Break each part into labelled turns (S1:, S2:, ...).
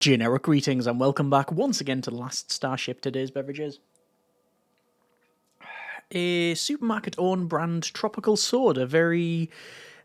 S1: Generic greetings and welcome back once again to Last Starship. Today's beverages: a supermarket owned brand tropical soda, very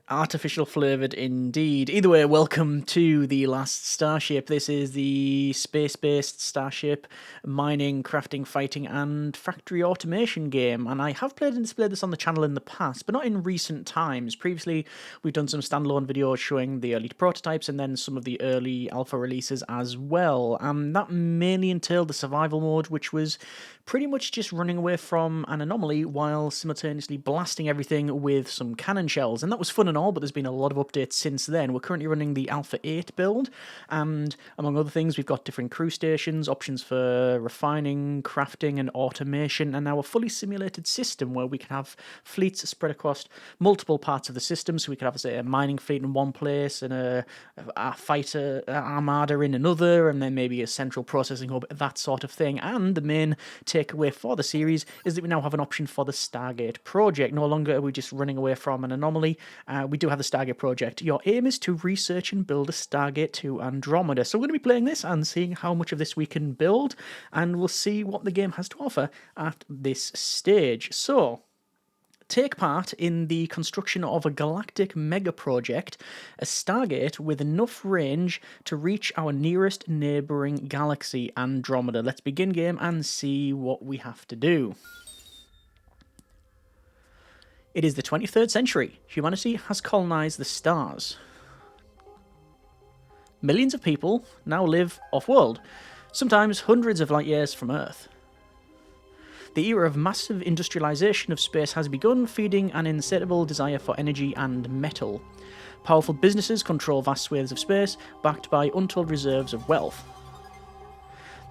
S1: artificial flavoured indeed. Either way, welcome to the Last Starship. This is the space-based starship mining, crafting, fighting and factory automation game, and I have played and displayed this on the channel in the past, but not in recent times. Previously, we've done some standalone videos showing the early prototypes and then some of the early alpha releases as well. That mainly entailed the survival mode, which was pretty much just running away from an anomaly while simultaneously blasting everything with some cannon shells, and that was fun and all, but there's been a lot of updates since then. We're currently running the Alpha 8 build, and among other things, we've got different crew stations, options for refining, crafting, and automation, and now a fully simulated system where we can have fleets spread across multiple parts of the system. So we could have, say, a mining fleet in one place and a fighter armada in another, and then maybe a central processing hub, that sort of thing. And the main takeaway for the series is that we now have an option for the Stargate project. No longer are we just running away from an anomaly. We do have the Stargate project. Your aim is to research and build a Stargate to Andromeda. So we're going to be playing this and seeing how much of this we can build, and we'll see what the game has to offer at this stage. So, take part in the construction of a galactic mega project, a Stargate with enough range to reach our nearest neighbouring galaxy, Andromeda. Let's begin game and see what we have to do. It is the 23rd century. Humanity has colonised the stars. Millions of people now live off-world, sometimes hundreds of light years from Earth. The era of massive industrialization of space has begun, feeding an insatiable desire for energy and metal. Powerful businesses control vast swathes of space, backed by untold reserves of wealth.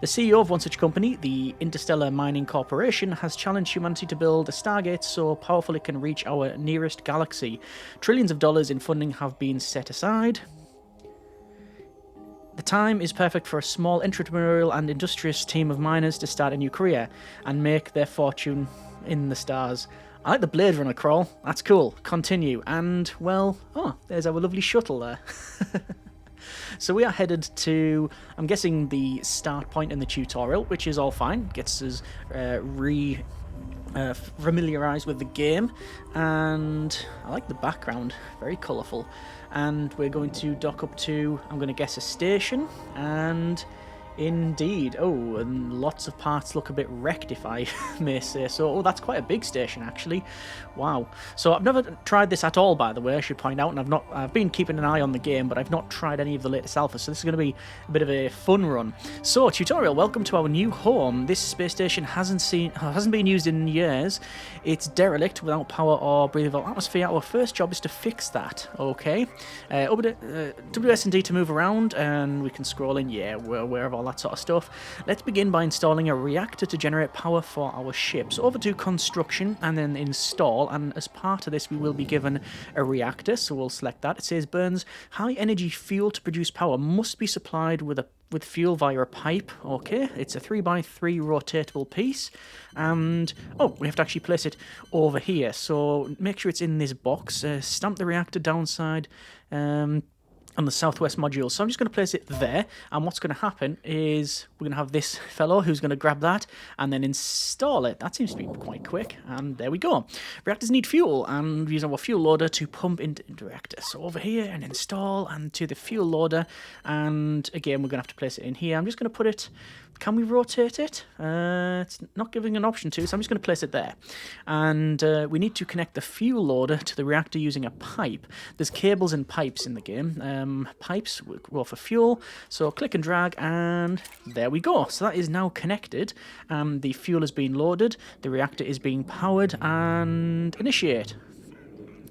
S1: The CEO of one such company, the Interstellar Mining Corporation, has challenged humanity to build a Stargate so powerful it can reach our nearest galaxy. Trillions of dollars in funding have been set aside. The time is perfect for a small entrepreneurial and industrious team of miners to start a new career and make their fortune in the stars. I like the Blade Runner crawl. That's cool. Continue. And, well, there's our lovely shuttle there. So we are headed to, I'm guessing, the start point in the tutorial, which is all fine. Gets us familiarised with the game, and I like the background, very colourful. And we're going to dock up to, I'm going to guess, a station, and indeed, and lots of parts look a bit wrecked, if I may say so. That's quite a big station, actually. Wow. So I've never tried this at all, by the way, I should point out, and I've been keeping an eye on the game, but I've not tried any of the latest alpha, so this is going to be a bit of a fun run. So, tutorial, welcome to our new home. This space station hasn't been used in years. It's derelict, without power or breathable atmosphere. Our first job is to fix that, okay? WS&D to move around, and we can scroll in, yeah, we're aware of all that sort of stuff. Let's begin by installing a reactor to generate power for our ships. Over to construction and then install, and as part of this we will be given a reactor, so we'll select that. It says burns high energy fuel to produce power, must be supplied with fuel via a pipe. Okay, it's a 3x3 rotatable piece, and we have to actually place it over here, so make sure it's in this box. Stamp the reactor downside on the southwest module. So I'm just going to place it there, and what's going to happen is we're going to have this fellow who's going to grab that and then install it. That seems to be quite quick, and there we go. Reactors need fuel, and we use our fuel loader to pump into the reactor. So over here and install, and to the fuel loader, and again we're going to have to place it in here. I'm just going to put it, can we rotate it? It's not giving an option to, so I'm just going to place it there. And we need to connect the fuel loader to the reactor using a pipe. There's cables and pipes in the game. Pipes will go for fuel, so click and drag, and there we go. So that is now connected. The fuel is being loaded, the reactor is being powered, and initiate.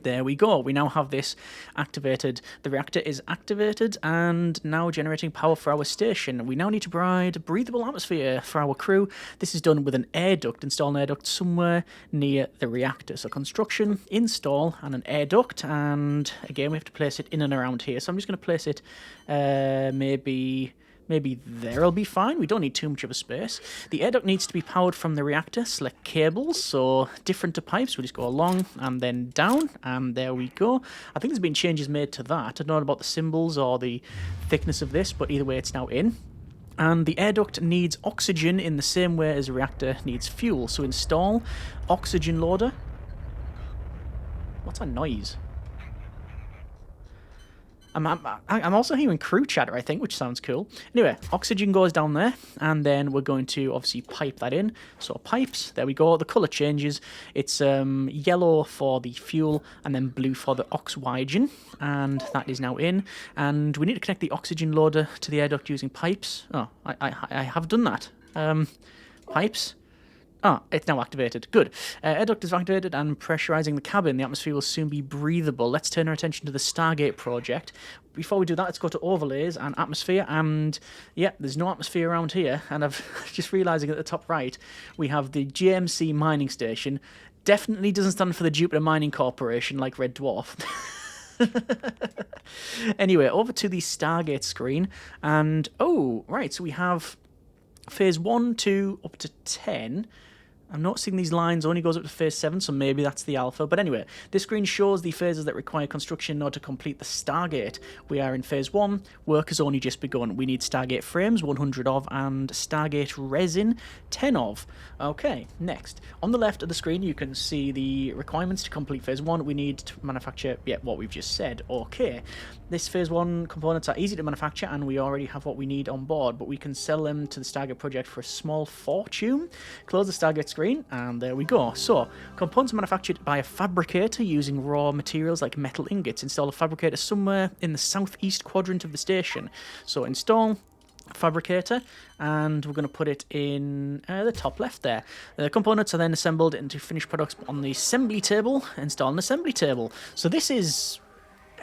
S1: There we go. We now have this activated. The reactor is activated and now generating power for our station. We now need to provide breathable atmosphere for our crew. This is done with an air duct. Install an air duct somewhere near the reactor. So construction, install, and an air duct. And again, we have to place it in and around here. So I'm just going to place it maybe Maybe there'll be fine. We don't need too much of a space. The air duct needs to be powered from the reactor. Select cables, so different to pipes. We'll just go along and then down, and there we go. I think there's been changes made to that. I don't know about the symbols or the thickness of this, but either way, it's now in. And the air duct needs oxygen in the same way as a reactor needs fuel. So install oxygen loader. What's that noise? I'm also hearing crew chatter, I think, which sounds cool. Anyway, oxygen goes down there, and then we're going to obviously pipe that in. So pipes, there we go. The colour changes. It's yellow for the fuel, and then blue for the oxygen, and that is now in. And we need to connect the oxygen loader to the air duct using pipes. Oh, I have done that. Pipes. Ah, it's now activated. Good. Air duct is activated and pressurizing the cabin. The atmosphere will soon be breathable. Let's turn our attention to the Stargate project. Before we do that, let's go to overlays and atmosphere. And yeah, there's no atmosphere around here. And I've just realizing at the top right, we have the GMC mining station. Definitely doesn't stand for the Jupiter Mining Corporation like Red Dwarf. Anyway, over to the Stargate screen. And oh, right, so we have phase 1, 2, up to 10. I'm noticing these lines only goes up to phase 7, so maybe that's the alpha. But anyway, this screen shows the phases that require construction in order to complete the Stargate. We are in phase 1. Work has only just begun. We need Stargate frames, 100 of, and Stargate resin, 10 of. Okay, next. On the left of the screen, you can see the requirements to complete phase 1. We need to manufacture, what we've just said. Okay. This phase 1 components are easy to manufacture, and we already have what we need on board, but we can sell them to the Stargate project for a small fortune. Close the Stargate screen, and there we go. So, components are manufactured by a fabricator using raw materials like metal ingots. Install a fabricator somewhere in the southeast quadrant of the station. So, install fabricator, and we're going to put it in the top left there. The components are then assembled into finished products on the assembly table. Install an assembly table. So this is,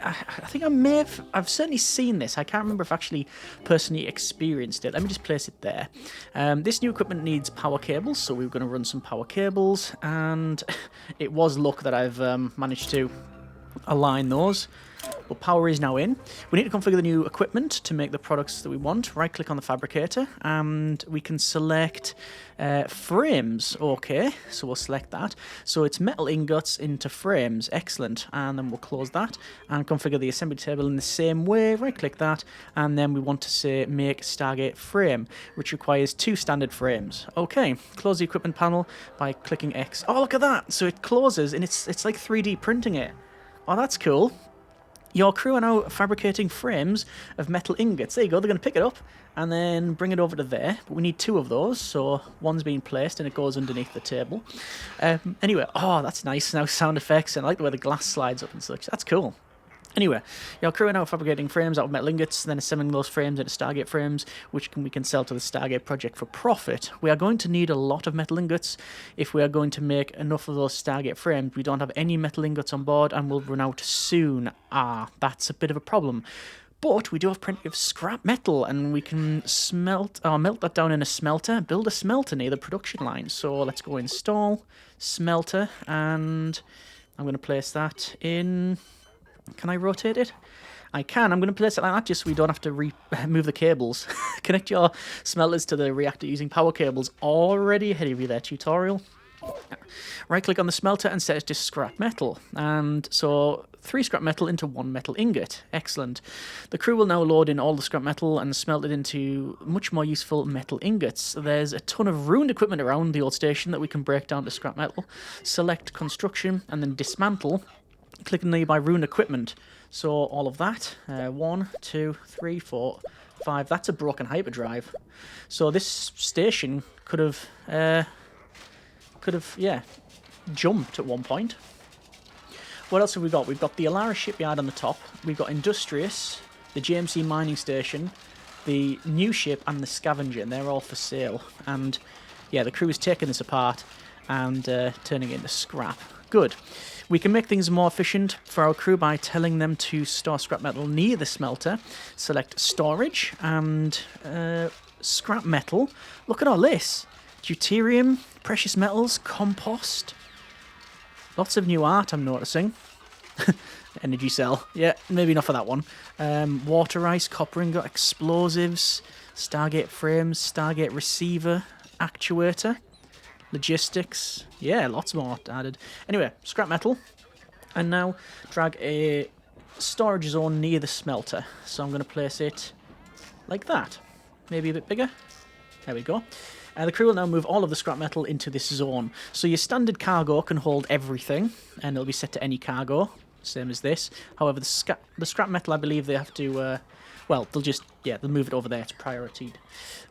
S1: I think I've certainly seen this. I can't remember if I've actually personally experienced it. Let me just place it there. This new equipment needs power cables, so we're going to run some power cables, and it was luck that I've managed to align those. But power is now in. We need to configure the new equipment to make the products that we want. Right click on the fabricator, and we can select frames. Okay, so we'll select that. So it's metal ingots into frames. Excellent. And then we'll close that and configure the assembly table in the same way. Right click that, and then we want to say make Stargate frame, which requires 2 standard frames. Okay, close the equipment panel by clicking X. Oh, look at that. So it closes, and it's like 3D printing it. Oh, that's cool. Your crew are now fabricating frames of metal ingots. There you go, they're going to pick it up and then bring it over to there. But we need 2 of those, so one's being placed and it goes underneath the table. Anyway, oh, that's nice. Now sound effects, and I like the way the glass slides up and such. That's cool. Anyway, your crew are now fabricating frames out of metal ingots, then assembling those frames into Stargate frames, which we can sell to the Stargate project for profit. We are going to need a lot of metal ingots if we are going to make enough of those Stargate frames. We don't have any metal ingots on board and we'll run out soon. Ah, that's a bit of a problem. But we do have plenty of scrap metal, and we can melt that down in a smelter, build a smelter near the production line. So let's go install smelter, and I'm going to place that in. Can I rotate it? I can. I'm going to place it like that just so we don't have to move the cables. Connect your smelters to the reactor using power cables. Already ahead of you there, tutorial. Right click on the smelter and set it to scrap metal. And so 3 scrap metal into 1 metal ingot. Excellent. The crew will now load in all the scrap metal and smelt it into much more useful metal ingots. There's a ton of ruined equipment around the old station that we can break down to scrap metal. Select construction and then dismantle. Click on nearby ruined equipment. So all of that. 1, 2, 3, 4, 5. That's a broken hyperdrive. So this station could have, jumped at one point. What else have we got? We've got the Alara shipyard on the top. We've got Industrious, the GMC mining station, the new ship, and the scavenger. And they're all for sale. And yeah, the crew is taking this apart and turning it into scrap. Good. We can make things more efficient for our crew by telling them to store scrap metal near the smelter. Select storage and scrap metal. Look at all this. Deuterium, precious metals, compost. Lots of new art I'm noticing. Energy cell. Yeah, maybe not for that one. Water ice, copper ingot, explosives. Stargate frames, Stargate receiver, actuator, logistics. Yeah, lots more added. Anyway, scrap metal. And now drag a storage zone near the smelter. So I'm going to place it like that. Maybe a bit bigger. There we go. The crew will now move all of the scrap metal into this zone. So your standard cargo can hold everything, and it'll be set to any cargo, same as this. However, the scrap metal, I believe they have to, well, they'll move it over there. It's prioritied.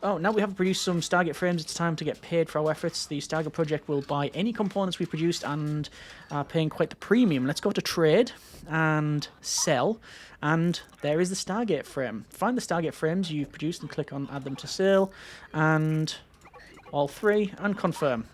S1: Oh, now we have produced some Stargate frames. It's time to get paid for our efforts. The Stargate project will buy any components we produced and are paying quite the premium. Let's go to trade and sell. And there is the Stargate frame. Find the Stargate frames you've produced and click on add them to sale. And all three, and confirm.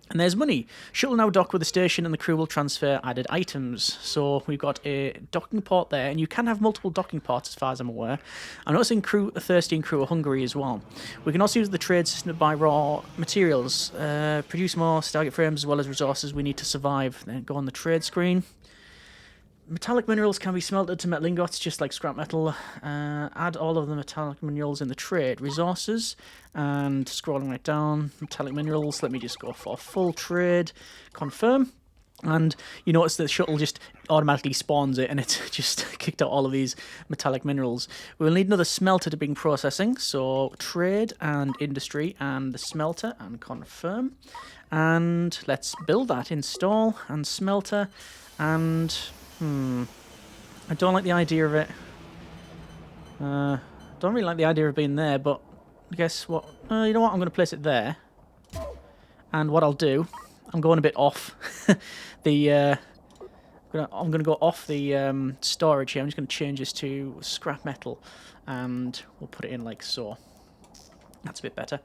S1: And there's money. Shuttle now dock with the station and the crew will transfer added items. So we've got a docking port there, and you can have multiple docking ports as far as I'm aware. I'm noticing crew are thirsty and crew are hungry as well. We can also use the trade system to buy raw materials, produce more Stargate frames as well as resources we need to survive. Then go on the trade screen. Metallic minerals can be smelted to metal ingots, just like scrap metal. Add all of the metallic minerals in the trade. Resources, and scrolling right down, metallic minerals. Let me just go for full trade. Confirm. And you notice the shuttle just automatically spawns it, and it's just kicked out all of these metallic minerals. We'll need another smelter to begin processing, so trade and industry and the smelter, and confirm. And let's build that. Install and smelter, and I don't like the idea of it. Don't really like the idea of being there, but guess what? You know what? I'm going to place it there. And what I'll do, I'm going a bit off the. I'm going to go off the storage here. I'm just going to change this to scrap metal, and we'll put it in like so. That's a bit better.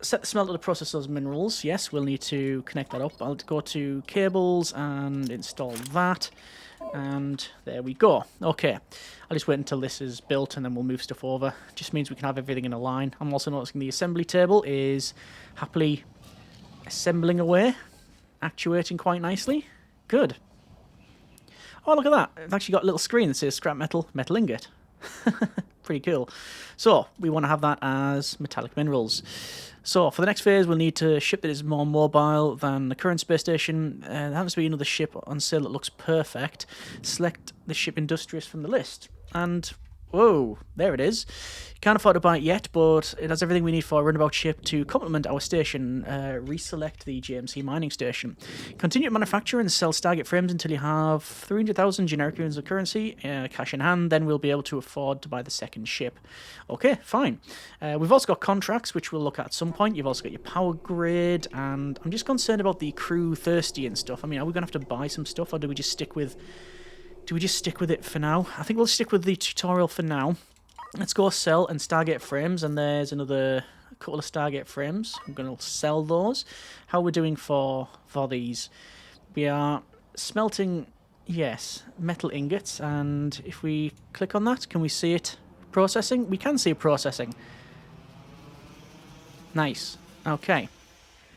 S1: Set the smelter to process those minerals. Yes, we'll need to connect that up. I'll go to cables and install that. And there we go. Okay, I'll just wait until this is built and then we'll move stuff over. Just means we can have everything in a line. I'm also noticing the assembly table is happily assembling away, actuating quite nicely. Good. Oh, look at that. It's actually got a little screen that says scrap metal, metal ingot. Pretty cool. So, we want to have that as metallic minerals. So, for the next phase, we'll need to ship that is more mobile than the current space station. There happens to be another ship on sale that looks perfect. Select the ship Industrious from the list. And, whoa, there it is. Can't afford to buy it yet, but it has everything we need for a runabout ship to complement our station. Reselect the GMC mining station. Continue to manufacture and sell Stargate frames until you have 300,000 generic units of currency, cash in hand. Then we'll be able to afford to buy the second ship. Okay, fine. We've also got contracts, which we'll look at some point. You've also got your power grid, and I'm just concerned about the crew thirsty and stuff. I mean, are we going to have to buy some stuff, or do we just stick with... it for now? I think we'll stick with the tutorial for now. Let's go sell and Stargate frames, and there's another couple of Stargate frames. I'm going to sell those. How are we doing for these? We are smelting, yes, metal ingots, and if we click on that, can we see it processing? We can see it processing. Nice. Okay.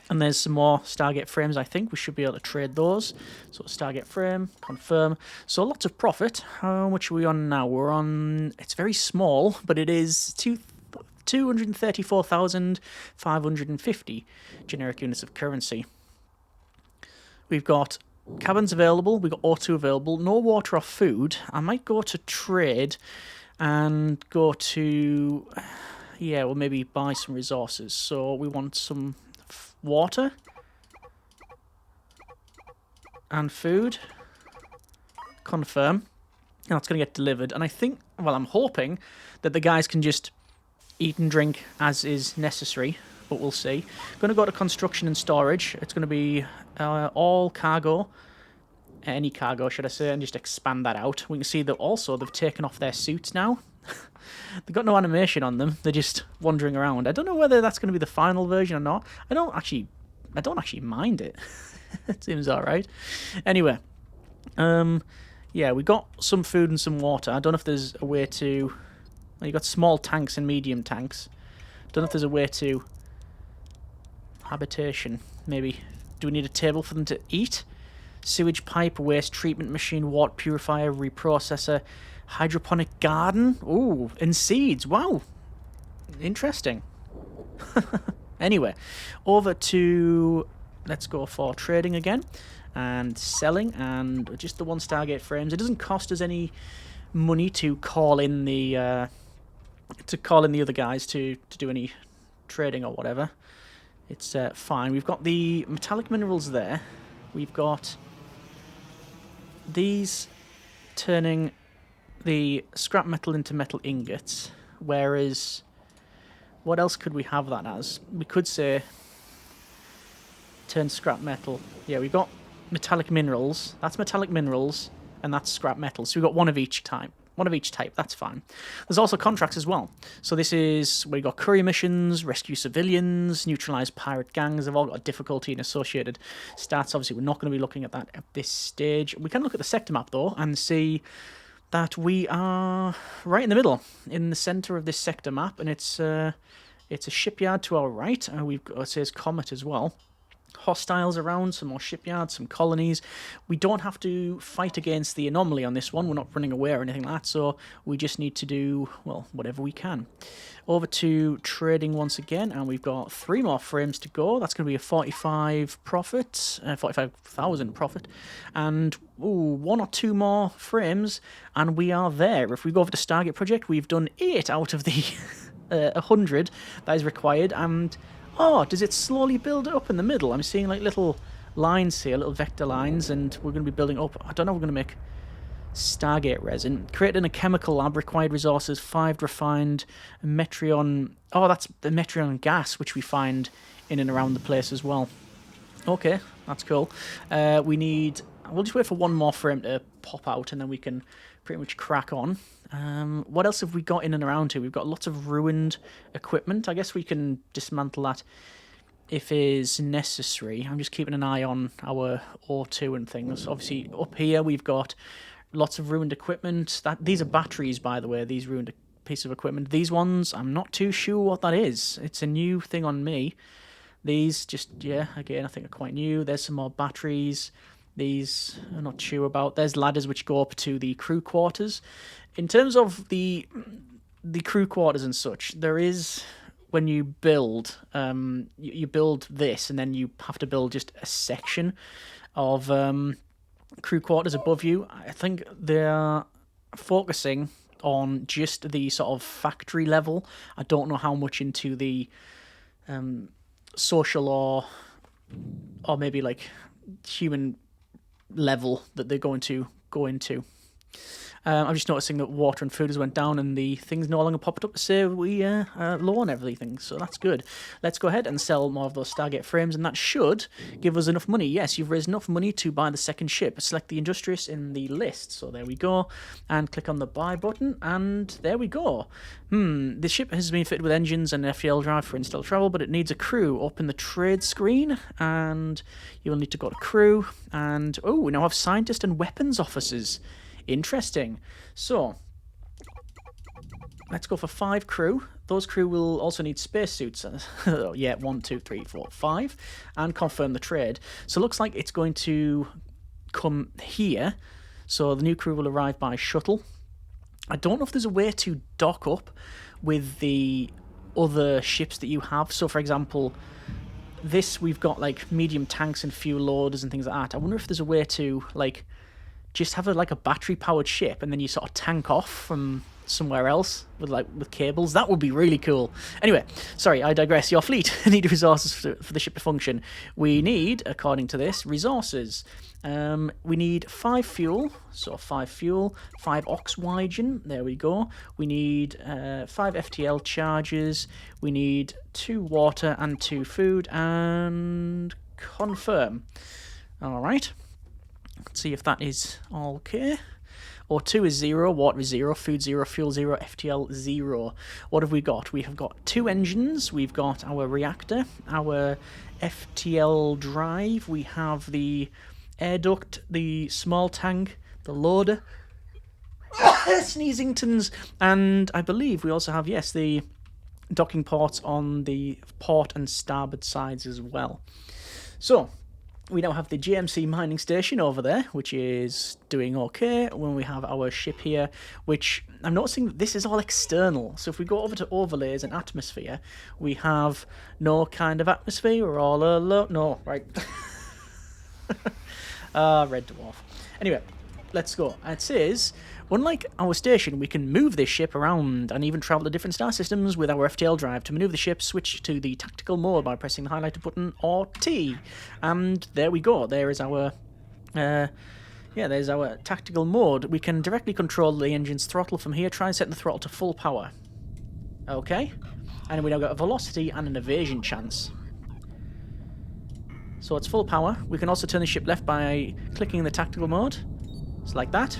S1: And there's some more Stargate frames, I think. We should be able to trade those. So Stargate frame, confirm. So lots of profit. How much are we on now? We're on... It's very small, but it is 234,550 generic units of currency. We've got cabins available. We've got O2 available. No water or food. I might go to trade and go to... Yeah, we'll maybe buy some resources. So we want some... water and food. Confirm. And that's going to get delivered. And I think, well, I'm hoping that the guys can just eat and drink as is necessary, but we'll see. Going to go to construction and storage. It's going to be all cargo, any cargo should I say, and just expand that out. We can see that also they've taken off their suits now. They've got no animation on them. They're just wandering around. I don't know whether that's going to be the final version or not. I don't actually mind it. It seems alright. Anyway, yeah, we got some food and some water. I don't know if there's a way to... Well, you got small tanks and medium tanks. Don't know if there's a way to... Habitation, maybe. Do we need a table for them to eat? Sewage pipe, waste treatment machine, water purifier, reprocessor... Hydroponic garden. Ooh, and seeds. Wow. Interesting. Anyway, over to... Let's go for trading again. And selling, and just the 1 Stargate frames. It doesn't cost us any money to call in the other guys to do any trading or whatever. It's fine. We've got the metallic minerals there. We've got these turning the scrap metal into metal ingots, whereas what else could we have that as? We could say turn scrap metal. Yeah, we've got metallic minerals. That's metallic minerals, and that's scrap metal. So we've got one of each type. That's fine. There's also contracts as well. So this is where you got courier missions, rescue civilians, neutralize pirate gangs. They've all got difficulty and associated stats. Obviously, we're not going to be looking at that at this stage. We can look at the sector map, though, and see that we are right in the middle, in the center of this sector map, and it's a shipyard to our right. We've got, it says Comet as well. Hostiles around, some more shipyards, some colonies. We don't have to fight against the anomaly on this one. We're not running away or anything like that, so we just need to do, well, whatever we can. Over to trading once again, and we've got 3 more frames to go. That's going to be a 45 profit, 45,000 profit, and 1 or 2 more frames, and we are there. If we go over to Stargate Project, we've done 8 out of the 100 that is required, and oh, does it slowly build up in the middle? I'm seeing like little lines here, little vector lines, and we're going to be building up. I don't know, we're going to make Stargate resin. Created in a chemical lab, required resources, 5 refined Metreon. Oh, that's the Metreon gas, which we find in and around the place as well. Okay, that's cool. We need... We'll just wait for 1 more frame to pop out, and then we can pretty much crack on. What else have we got in and around here? We've got lots of ruined equipment. I guess we can dismantle that if is necessary. I'm just keeping an eye on our O2 and things. Obviously, up here we've got lots of ruined equipment. These are batteries, by the way, these ruined pieces of equipment. These ones, I'm not too sure what that is. It's a new thing on me. These just, yeah, again, I think are quite new. There's some more batteries. These I'm not sure about. There's ladders which go up to the crew quarters. In terms of the crew quarters and such, there is, when you build, you build this, and then you have to build just a section of crew quarters above you. I think they're focusing on just the sort of factory level. I don't know how much into the social or maybe like human level that they're going to go into. I'm just noticing that water and food has went down, and the things no longer popped up to say we are low on everything, so that's good. Let's go ahead and sell more of those Stargate frames, and that should give us enough money. Yes, you've raised enough money to buy the second ship. Select the Industrious in the list, so there we go, and click on the buy button, and there we go. The ship has been fitted with engines and FTL drive for interstellar travel, but it needs a crew. Open the trade screen, and you'll need to go to crew, and we now have scientists and weapons officers. Interesting. So, let's go for 5 crew. Those crew will also need spacesuits. Yeah, 1, 2, 3, 4, 5. And confirm the trade. So, looks like it's going to come here. So, the new crew will arrive by shuttle. I don't know if there's a way to dock up with the other ships that you have. So, for example, this, we've got, like, medium tanks and fuel loaders and things like that. I wonder if there's a way to, like, just have a battery-powered ship, and then you sort of tank off from somewhere else with cables. That would be really cool. Anyway, sorry, I digress. Your fleet need resources for the ship to function. We need, according to this, resources. We need 5 fuel, so 5 fuel, 5 oxygen, there we go. We need 5 FTL charges. We need 2 water and 2 food, and confirm. All right. Let's see if that is all okay. O2 is 0, water is 0, food 0, fuel 0, FTL 0. What have we got? We have got 2 engines, we've got our reactor, our FTL drive, we have the air duct, the small tank, the loader, Sneezingtons, and I believe we also have, yes, the docking ports on the port and starboard sides as well. So, we now have the GMC mining station over there, which is doing okay. When we have our ship here, which I'm noticing that this is all external. So if we go over to overlays and atmosphere, we have no kind of atmosphere. We're all alone. No, right. Red dwarf. Anyway, let's go. It says, unlike our station, we can move this ship around and even travel to different star systems with our FTL drive. To maneuver the ship, switch to the tactical mode by pressing the highlighted button or T. And there we go. There is our... there's our tactical mode. We can directly control the engine's throttle from here. Try setting the throttle to full power. Okay. And we now got a velocity and an evasion chance. So it's full power. We can also turn the ship left by clicking the tactical mode. It's like that.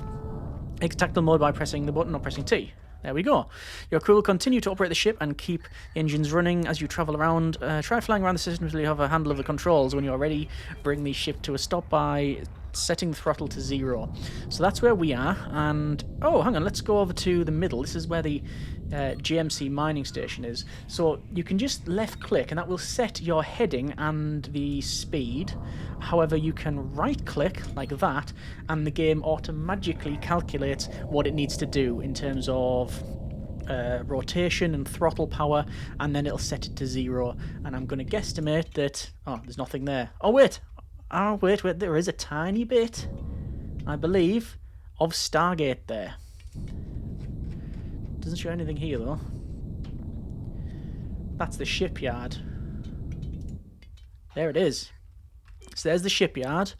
S1: Exit tactical mode by pressing the button or pressing T. There we go. Your crew will continue to operate the ship and keep the engines running as you travel around. Try flying around the system until you have a handle of the controls. When you're ready, bring the ship to a stop by setting the throttle to 0. So that's where we are. And, oh, hang on, let's go over to the middle. This is where the GMC mining station is. So you can just left click and that will set your heading and the speed. However, you can right click like that and the game automatically calculates what it needs to do in terms of rotation and throttle power, and then it'll set it to 0. And I'm going to guesstimate that... Oh, there's nothing there. Oh, wait, there is a tiny bit, I believe, of Stargate there. Doesn't show anything here, though. That's the shipyard. There it is. So there's the shipyard.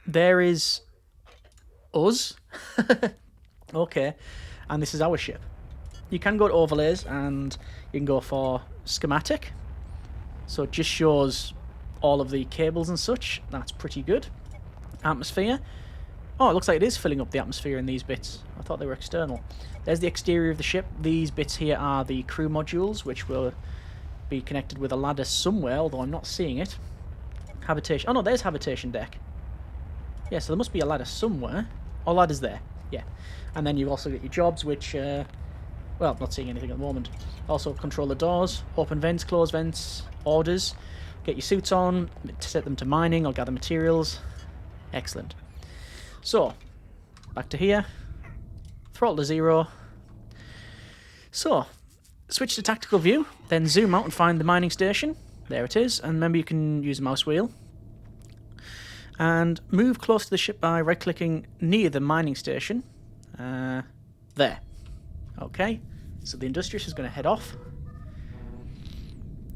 S1: There is us. Okay. And this is our ship. You can go to overlays and you can go for schematic. So it just shows all of the cables and such. That's pretty good. Atmosphere. Oh, it looks like it is filling up the atmosphere in these bits. I thought they were external. There's the exterior of the ship. These bits here are the crew modules, which will be connected with a ladder somewhere, although I'm not seeing it. Habitation. Oh, no, there's habitation deck. Yeah, so there must be a ladder somewhere. Oh, ladder's there. Yeah. And then you've also got your jobs, which... well, I'm not seeing anything at the moment. Also, control the doors, open vents, close vents, orders. Get your suits on, set them to mining or gather materials. Excellent. So, back to here. Throttle to 0. So, switch to tactical view, then zoom out and find the mining station. There it is, and remember you can use a mouse wheel. And move close to the ship by right-clicking near the mining station. There. Okay, so the Industrious is going to head off.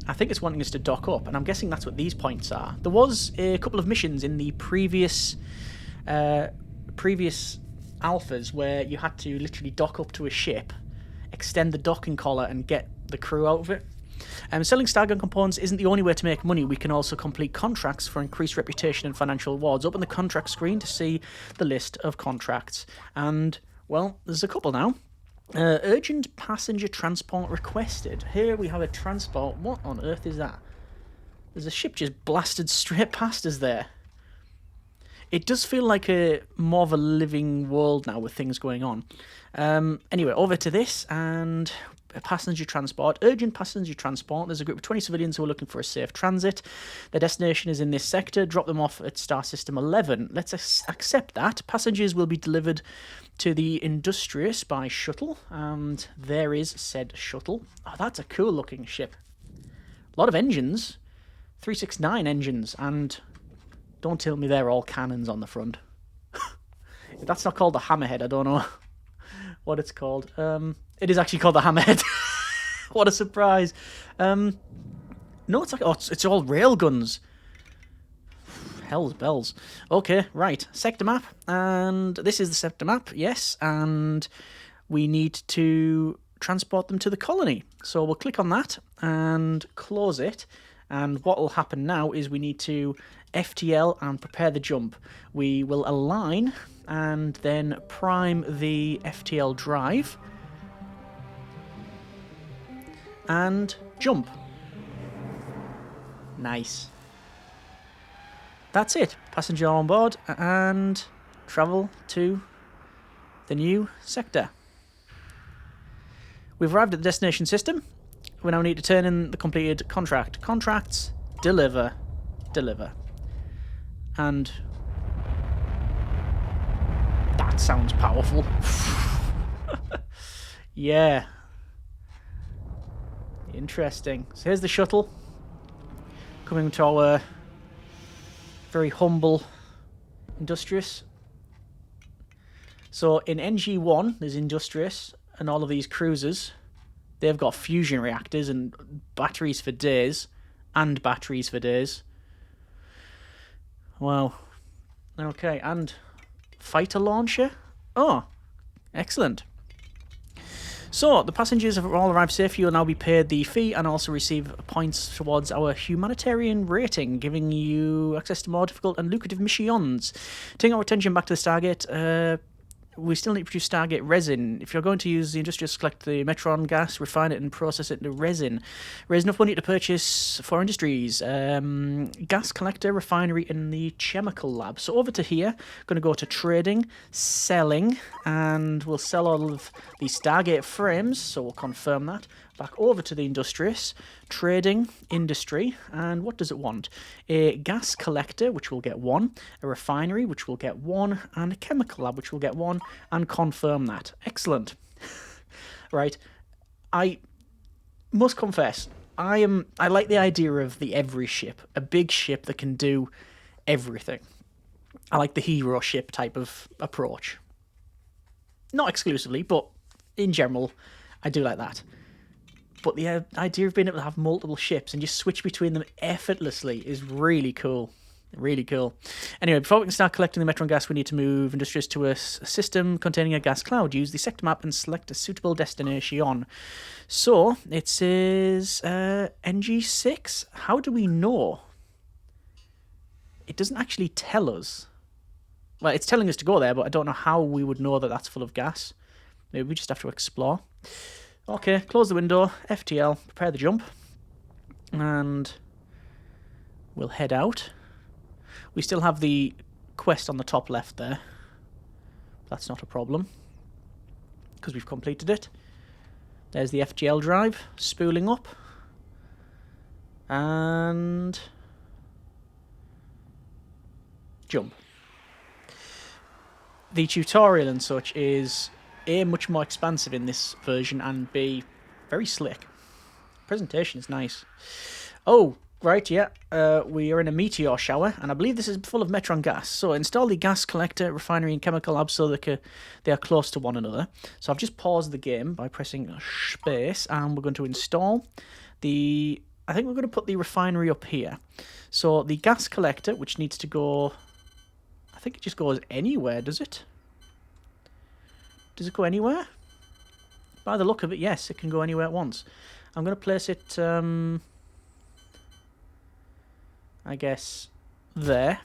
S1: I think it's wanting us to dock up, and I'm guessing that's what these points are. There was a couple of missions in the previous alphas where you had to literally dock up to a ship, extend the docking collar, and get the crew out of it. Selling Stargate components isn't the only way to make money. We can also complete contracts for increased reputation and financial rewards. Open the contract screen to see the list of contracts. And, well, there's a couple now. Urgent passenger transport requested. Here we have a transport. What on earth is that? There's a ship just blasted straight past us there. It does feel like more of a living world now with things going on. Anyway, over to this and passenger transport. Urgent passenger transport. There's a group of 20 civilians who are looking for a safe transit. Their destination is in this sector. Drop them off at Star System 11. Let's accept that. Passengers will be delivered to the Industrious by shuttle. And there is said shuttle. Oh, that's a cool looking ship. A lot of engines. 369 engines. And don't tell me they're all cannons on the front. If that's not called the Hammerhead, I don't know what it's called. It is actually called the Hammerhead. What a surprise. No, it's like... Oh, it's all railguns. Hell's bells. Okay, right. Sector map. And this is the sector map, yes. And we need to transport them to the colony. So we'll click on that and close it. And what will happen now is we need to FTL and prepare the jump. We will align and then prime the FTL drive and jump. Nice. That's it. Passenger on board and travel to the new sector. We've arrived at the destination system. We now need to turn in the completed contract. Contracts, deliver, deliver. And that sounds powerful. Yeah. Interesting. So here's the shuttle. Coming to our very humble Industrious. So in NG1, there's Industrious, and all of these cruisers, they've got fusion reactors and batteries for days. And batteries for days. Wow. Okay, and fighter launcher? Oh, excellent. So, the passengers have all arrived safe. You will now be paid the fee and also receive points towards our humanitarian rating, giving you access to more difficult and lucrative missions. Taking our attention back to the Stargate, we still need to produce Stargate resin. If you're going to use the Industrious, collect the metron gas, refine it and process it into resin. Raise enough money to purchase for industries. Gas collector, refinery in the chemical lab. So over to here, going to go to trading, selling, and we'll sell all of the Stargate frames, so we'll confirm that. Back over to the Industrious, trading, industry, and what does it want? A gas collector, which will get 1, a refinery, which will get 1, and a chemical lab, which will get 1, and confirm that. Excellent. Right, I must confess, I like the idea of the every ship, a big ship that can do everything. I like the hero ship type of approach. Not exclusively, but in general, I do like that. But the idea of being able to have multiple ships and just switch between them effortlessly is really cool. Really cool. Anyway, before we can start collecting the metron gas, we need to move Industrious to a system containing a gas cloud. Use the sector map and select a suitable destination. So, it says NG6. How do we know? It doesn't actually tell us. Well, it's telling us to go there, but I don't know how we would know that that's full of gas. Maybe we just have to explore. Okay, close the window, FTL, prepare the jump, and we'll head out. We still have the quest on the top left there. That's not a problem, because we've completed it. There's the FTL drive, spooling up, and jump. The tutorial and such is A, much more expansive in this version, and B, very slick. Presentation is nice. Oh, right, yeah. We are in a meteor shower, and I believe this is full of metron gas. So install the gas collector, refinery, and chemical lab so they are close to one another. So I've just paused the game by pressing space, and we're going to install the... I think we're going to put the refinery up here. So the gas collector, which needs to go... I think it just goes anywhere, does it? Does it go anywhere? By the look of it, yes, it can go anywhere at once. I'm going to place it, I guess, there.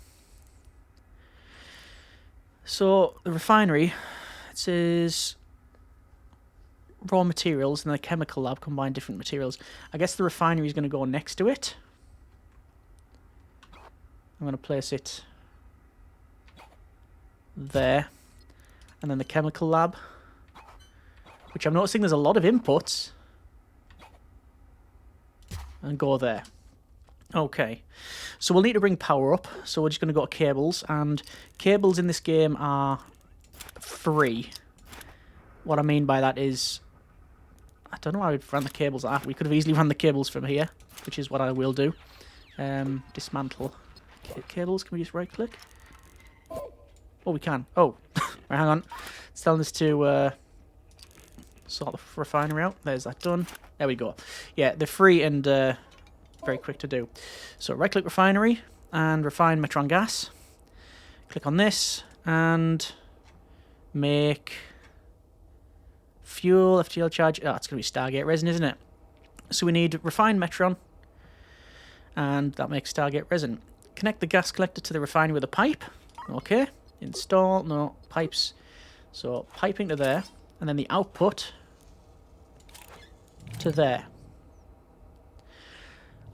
S1: So, the refinery, it says raw materials, and the chemical lab combine different materials. I guess the refinery is going to go next to it. I'm going to place it there. And then the chemical lab, which I'm noticing there's a lot of inputs, and go there. Okay, so we'll need to bring power up, so we're just going to go to cables, and cables in this game are free. What I mean by that is, I don't know how we'd run the cables out. We could have easily run the cables from here, which is what I will do. Dismantle cables, can we just right click? Oh, we can. Oh, right, hang on. It's telling us to sort the refinery out. There's that done. There we go. Yeah, they're free and very quick to do. So right-click refinery and refine metron gas. Click on this and make fuel, FTL charge. Oh, it's going to be Stargate resin, isn't it? So we need refined metron, and that makes Stargate resin. Connect the gas collector to the refinery with a pipe. Okay. Install, no, pipes. So piping to there, and then the output to there.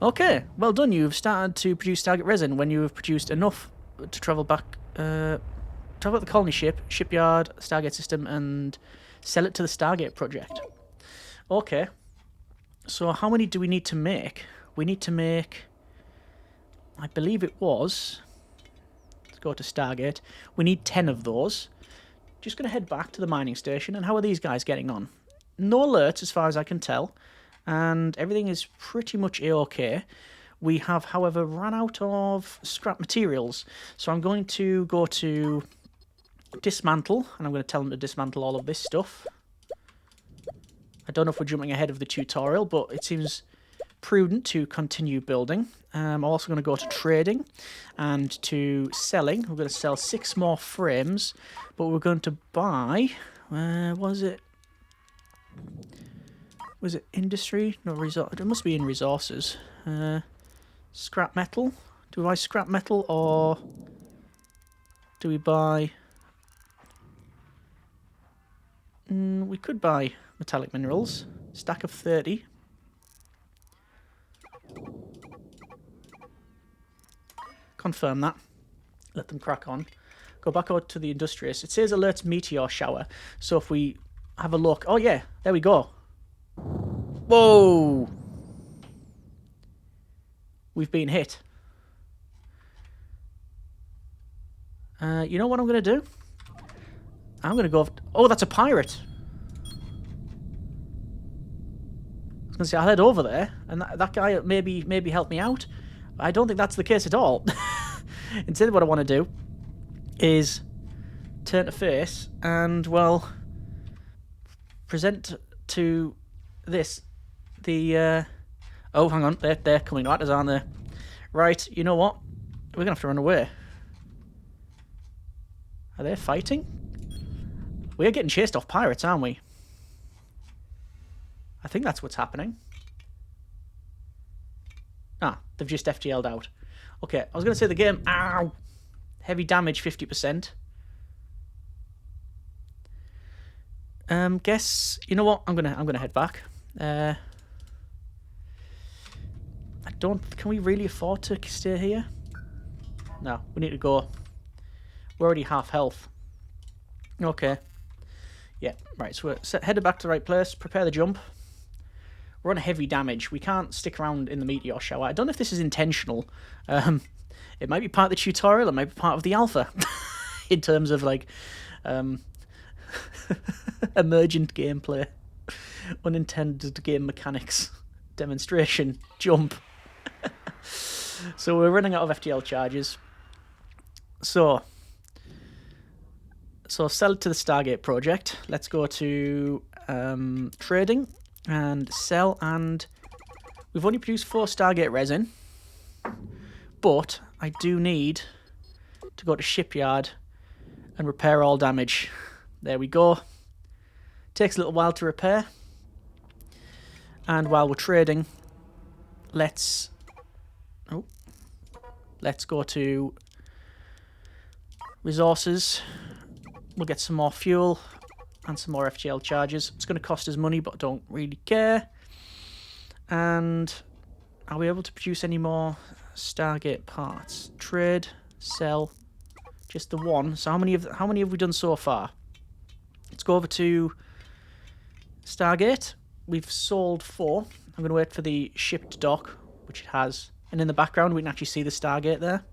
S1: Okay, well done. You've started to produce Stargate resin. When you have produced enough to travel back, travel the colony ship, shipyard, Stargate system, and sell it to the Stargate project. Okay, so how many do we need to make? We need to make, I believe it was go to Stargate. We need 10 of those. Just going to head back to the mining station. And how are these guys getting on? No alerts as far as I can tell. And everything is pretty much A-OK. We have, however, run out of scrap materials. So I'm going to go to dismantle. And I'm going to tell them to dismantle all of this stuff. I don't know if we're jumping ahead of the tutorial, but it seems prudent to continue building. I'm also going to go to trading and to selling. We're going to sell 6 more frames, but we're going to buy... was it industry? No, resource. It must be in resources. Scrap metal. Do we buy scrap metal or do we buy... we could buy metallic minerals. Stack of 30. Confirm that. Let them crack on. Go back out to the industrious. It says alerts meteor shower. So if we have a look... Oh yeah, there we go. Whoa! We've been hit. You know what I'm going to do? I'm going to go... Oh, that's a pirate! I was going to say, I'll head over there, and that guy maybe help me out. I don't think that's the case at all. Instead, what I want to do is turn to face and, well, present to this the... Oh, hang on, they're coming at us, aren't they? Right, you know what? We're going to have to run away. Are they fighting? We're getting chased off pirates, aren't we? I think that's what's happening. Ah, they've just FTL'd out. Okay, I was going to say the game... Ow! Heavy damage, 50%. Guess... You know what? I'm gonna head back. I don't... Can we really afford to stay here? No, we need to go. We're already half health. Okay. Yeah, right, so we're headed back to the right place. Prepare the jump. We're on heavy damage. We can't stick around in the meteor shower. I don't know if this is intentional. It might be part of the tutorial. It might be part of the alpha. In terms of, like, emergent gameplay. Unintended game mechanics. Demonstration. Jump. So we're running out of FTL charges. So sell it to the Stargate project. Let's go to trading and sell, and we've only produced 4 Stargate resin, but I do need to go to shipyard and repair all damage. There we go. Takes a little while to repair, and while we're trading, let's go to resources. We'll get some more fuel and some more FTL charges. It's going to cost us money, but I don't really care. And are we able to produce any more Stargate parts? Trade, sell, just the one. So how many have we done so far? Let's go over to Stargate. We've sold 4. I'm going to wait for the ship to dock, which it has. And in the background, we can actually see the Stargate there.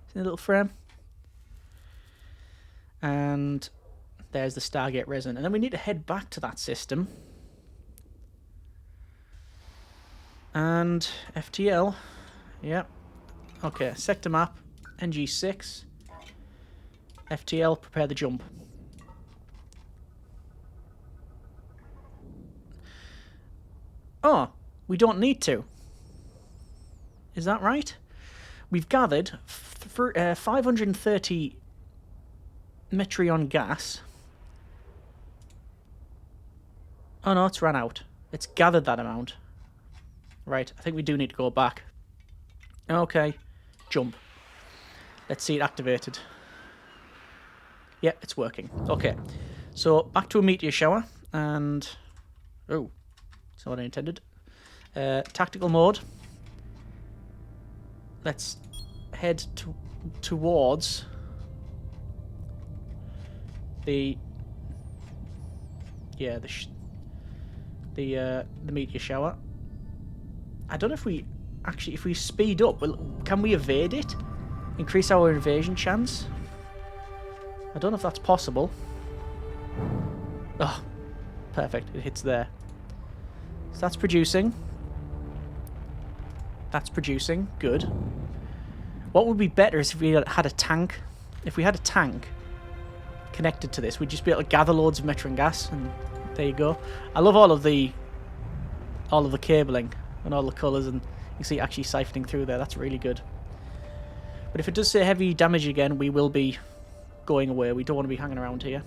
S1: See the little frame? And there's the Stargate resin. And then we need to head back to that system. And FTL. Yep. Okay, sector map. NG6. FTL, prepare the jump. Oh, we don't need to. Is that right? We've gathered 530 Metreon gas. Oh no, it's run out. It's gathered that amount. Right, I think we do need to go back. Okay, jump. Let's see it activated. Yep, it's working. Okay, so back to a meteor shower, and... Oh, that's not what I intended. Tactical mode. Let's head towards the meteor shower. I don't know if we speed up, can we evade it? Increase our invasion chance. I don't know if that's possible. Oh, perfect. It hits there. So that's producing. That's producing. Good. What would be better is if we had a tank. If we had a tank connected to this, we'd just be able to gather loads of metron gas, and there you go. I love all of the cabling and all the colours, and you can see it actually siphoning through there. That's really good. But if it does say heavy damage again, we will be going away. We don't want to be hanging around here.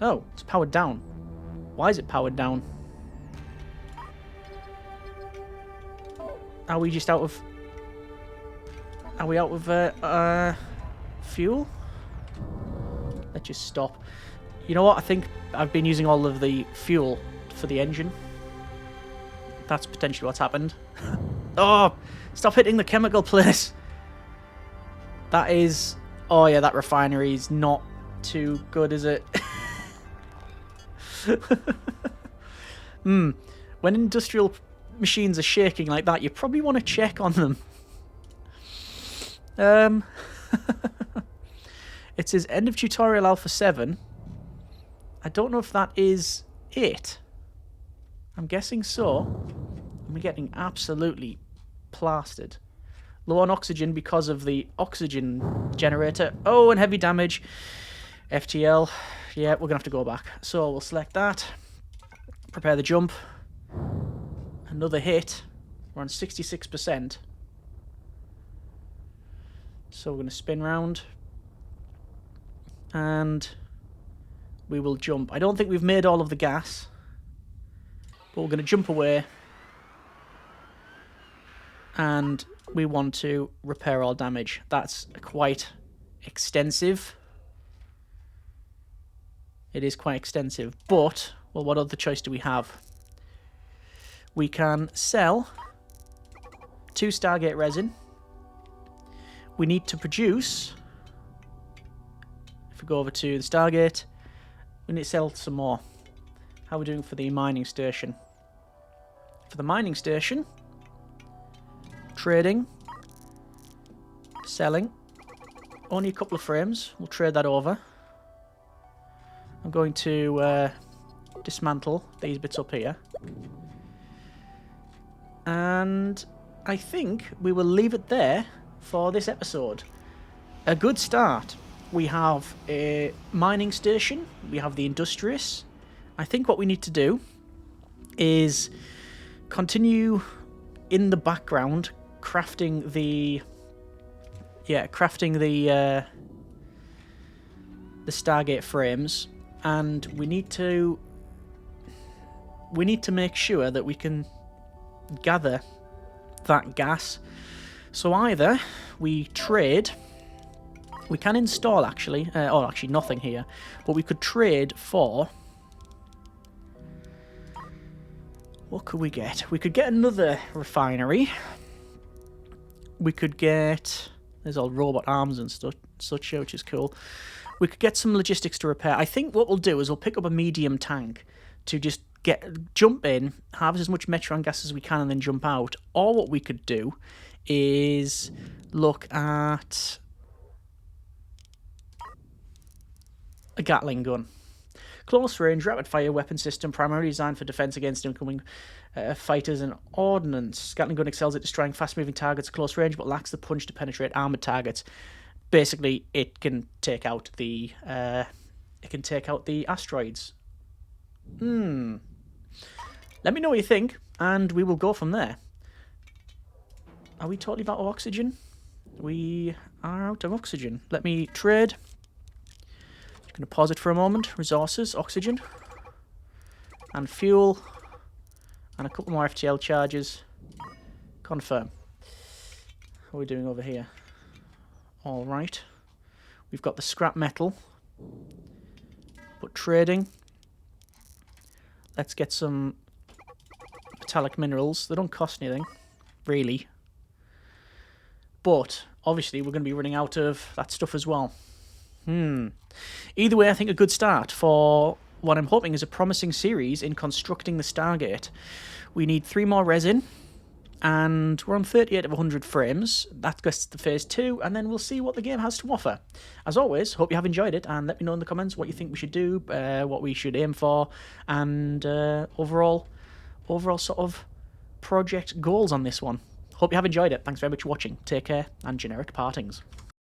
S1: Oh, it's powered down. Why is it powered down? Are we just out of... Are we out of fuel? Let's just stop. You know what? I think I've been using all of the fuel for the engine. That's potentially what's happened. Oh! Stop hitting the chemical place! That is... Oh yeah, that refinery is not too good, is it? When industrial machines are shaking like that, you probably want to check on them. It says end of tutorial alpha 7. I don't know if that is it. I'm guessing so. I'm getting absolutely plastered. Low on oxygen because of the oxygen generator. Oh, and heavy damage. FTL. Yeah, we're going to have to go back. So we'll select that. Prepare the jump. Another hit. We're on 66%. So we're going to spin round. And we will jump. I don't think we've made all of the gas. But we're going to jump away. And we want to repair all damage. That's quite extensive. It is quite extensive. But, well, what other choice do we have? We can sell 2 Stargate resin. We need to produce... If we go over to the Stargate, we need to sell some more. How are we doing for the mining station? For the mining station... Trading. Selling. Only a couple of frames. We'll trade that over. I'm going to dismantle these bits up here. And I think we will leave it there for this episode. A good start. We have a mining station. We have the Industrious. I think what we need to do is continue in the background crafting the Stargate frames, and we need to make sure that we can gather that gas. So either we trade, we can install actually, actually nothing here, but we could trade for, what could we get? We could get another refinery. We could get... There's all robot arms and such, which is cool. We could get some logistics to repair. I think what we'll do is we'll pick up a medium tank to just jump in, harvest as much metron gas as we can, and then jump out. Or what we could do is look at a Gatling gun. Close range, rapid fire weapon system, primarily designed for defense against incoming fighters and ordnance. Gatling gun excels at destroying fast-moving targets at close range, but lacks the punch to penetrate armored targets. Basically, it can take out the asteroids. Let me know what you think, and we will go from there. Are we totally out of oxygen? We are out of oxygen. Let me trade. Going to pause it for a moment. Resources, oxygen, and fuel, and a couple more FTL charges. Confirm. How are we doing over here? All right. We've got the scrap metal, but trading. Let's get some metallic minerals. They don't cost anything, really. But obviously, we're going to be running out of that stuff as well. Either way, I think a good start for what I'm hoping is a promising series in constructing the Stargate. We need 3 more resin. and we're on 38 of 100 frames. That gets to phase 2, and then we'll see what the game has to offer. As always, hope you have enjoyed it, and let me know in the comments what you think we should do, what we should aim for, and overall sort of project goals on this one. Hope you have enjoyed it. Thanks very much for watching. Take care, and generic partings.